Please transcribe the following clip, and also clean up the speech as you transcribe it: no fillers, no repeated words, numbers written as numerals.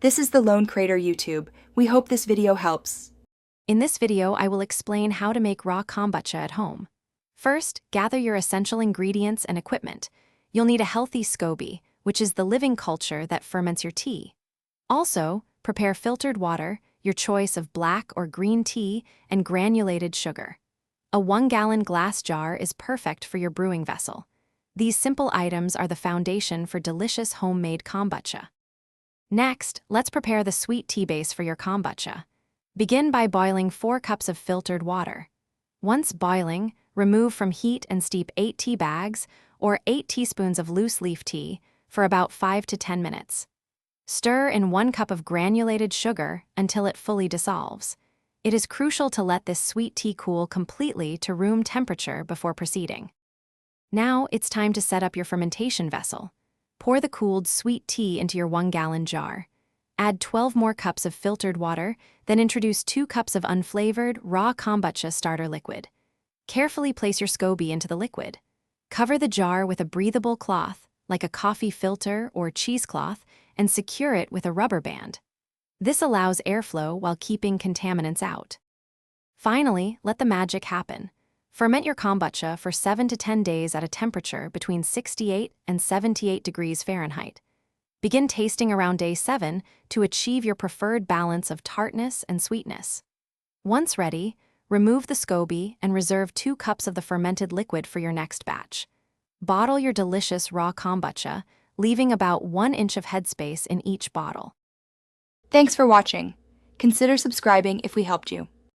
This is the Lone Crater YouTube. We hope this video helps. In this video, I will explain how to make raw kombucha at home. First, gather your essential ingredients and equipment. You'll need a healthy SCOBY, which is the living culture that ferments your tea. Also, prepare filtered water, your choice of black or green tea, and granulated sugar. A 1-gallon glass jar is perfect for your brewing vessel. These simple items are the foundation for delicious homemade kombucha. Next, let's prepare the sweet tea base for your kombucha. Begin by boiling 4 cups of filtered water. Once boiling, remove from heat and steep 8 tea bags or 8 teaspoons of loose leaf tea for about 5 to 10 minutes. Stir in 1 cup of granulated sugar until it fully dissolves. It is crucial to let this sweet tea cool completely to room temperature before proceeding. Now it's time to set up your fermentation vessel. Pour the cooled sweet tea into your 1-gallon jar. Add 12 more cups of filtered water, then introduce 2 cups of unflavored, raw kombucha starter liquid. Carefully place your SCOBY into the liquid. Cover the jar with a breathable cloth, like a coffee filter or cheesecloth, and secure it with a rubber band. This allows airflow while keeping contaminants out. Finally, let the magic happen. Ferment your kombucha for 7 to 10 days at a temperature between 68 and 78 degrees Fahrenheit. Begin tasting around day 7 to achieve your preferred balance of tartness and sweetness. Once ready, remove the SCOBY and reserve 2 cups of the fermented liquid for your next batch. Bottle your delicious raw kombucha, leaving about 1 inch of headspace in each bottle. Thanks for watching. Consider subscribing if we helped you.